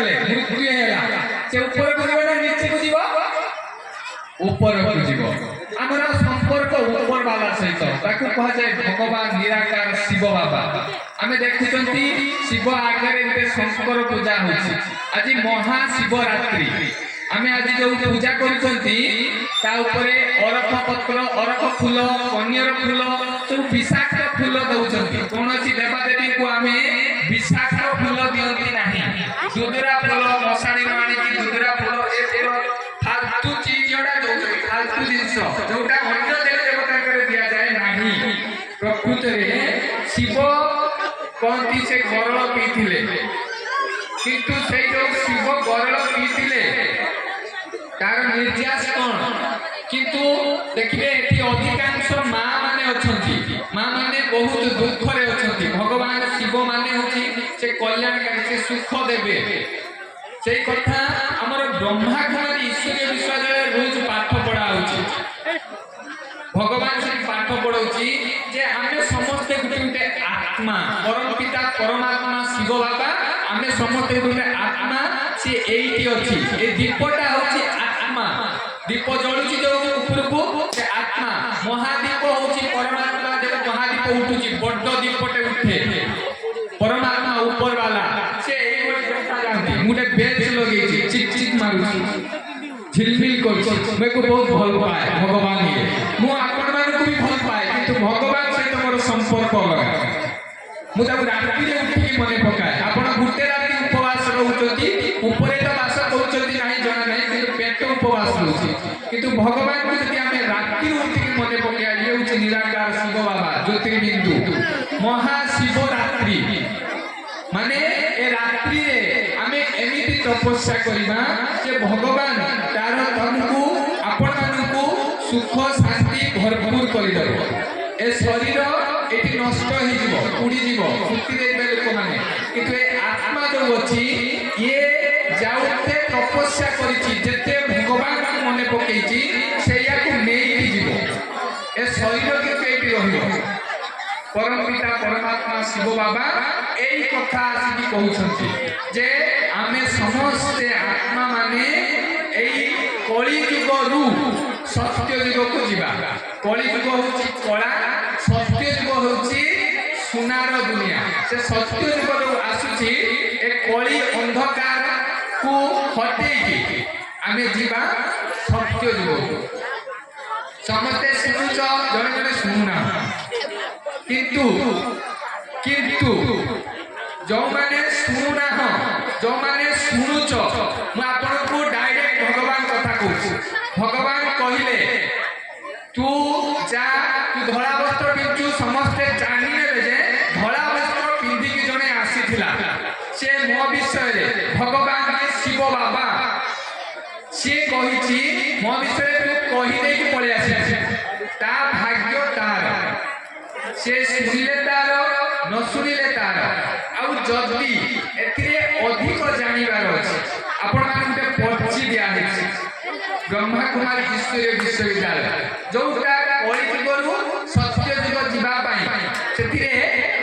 गले मृत्यु हैला से ऊपर को जीव ना नीचे को जीव ऊपर को जीव हमरा संपर्क ऊपर वाला सहित ताकू कहा जाय भगवान निराकार शिव बाबा आमे देखुचंती शिव आगे एते शंकर पूजा होछि आज महाशिवरात्रि आमे आज जो पूजा करूचंती ता ऊपरे अरख पत्र अरख फूल कन्यर फूल सब विषाक्त फूल दउचंती कोनोसी देवा देवी को आमे विषाक्त फूल दियंती नाही दुदरा फूल मसाणी माणी की दुदरा फूल ए फूल फालतू चीज जोडा दउचंती फालतू जिंस जोटा अन्य देव देवता करे दिया जाए नाही प्रकृत रे शिव कोंती से गरल पीथिले किंतु से जो शिव गरल पीथिले तार निर्यास कोन किंतु देखिबे एठी अधिकांश मां माने अछंती मां माने बहुत दुख रे अछंती भगवान शिव माने होची से कल्याणकारी से सुख देबे से कथा हमर ब्रह्मा कुमारी ईश्वरीय विश्वविद्यालय रोज पाठ पढ़ा होची भगवान से पाठ पढ़ौची जे आमे समस्त गुटे आत्मा परम पिता परमात्मा शिव बाबा आमे समस्त गुटे आत्मा से एइटी अछि ए दीपटा होची आत्मा दीप जळुची जो ऊपर को से आत्मा महादीप होची परमात्मा जे महादीप उठुची बड्ड दीपटे उठे परमात्मा ऊपर वाला से एई देखा जानती मुटे बेच लगेची चिक चिक मारुची झिलमिल करछि मेको बहुत भल पाए भगवान ये मु आपण मान को भी भल पाए किंतु भगवान सहित मोर संपर्क लगा मु ताकू राति रे उठी मने पकाए आपण गुटे राति उपवास रहउचती ऊपरे तो वास करउचती नाही जणा नाही किंतु पेट उपवास रहउची किंतु भगवान को जति हमें राति रे उठी मने पकाए ये होची निराकार शिव बाबा ज्योतिर्बिंदु महाशिवरात्रि माने ए रात्रि रे हमें एमिति तपस्या करिबा जे भगवान तार तमको आपण मानकू सुख शांति भरपूर करि देबो ए शरीर एटी नष्ट हो जीवो उड़ी जीवो सुक्ति देबे लोक माने किंतु ए आत्मा जो अछि ये जाउते तपस्या करिछि जते भगवान मने पकेछि सेया को नेई जीवो ए शरीर के एटी रहिबो परम पिता परमात्मा शिव बाबा एई कथा आसी कहउछंती जे आमे समस्त आत्मा माने एई कली युग रु सत्य युग को जीवा कली युग होची कला सत्य युग होची सुनार दुनिया से सत्य युग जो आसुची ए कली अंधकार को हटेकी आमे जीवा सत्य युग समस्त सुनुच जने जने सुनुना किंतु किंतु जो माने सुनुना हो जो माने सुनुच मु आपन को डायरेक्ट भगवान कथा कहू भगवान कहिले तू जा तू धड़ा वस्त्र पिंचु समस्त जानि नेबे जे धड़ा वस्त्र पिंदी की जने आसीथिला से मो विषय रे भगवान ने शिव बाबा से कहिछि मो विषय तू कहि दे कि पळे आसी ता भाग्य तार से सुनिले तार न सुनिले तार आउ जदी एथिरे अधिक जानिबार अछि आपण माने पर्ची दिया हेछि ब्रह्मा कुमारी ईश्वरीय विश्वविद्यालय जोटा कली युगरु सत्य युग जीवा पाई सेथिरे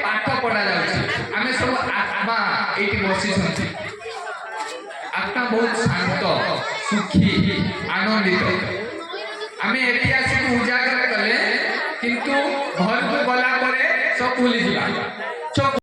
पाठ पढ़ा जाउछि आमे सब आत्मा एठी बसी छथि आत्मा बहुत शांत सुखी आनंदित आमे एठी आसी उजागर कले किंतु घर को गला परे सब भूली जिबा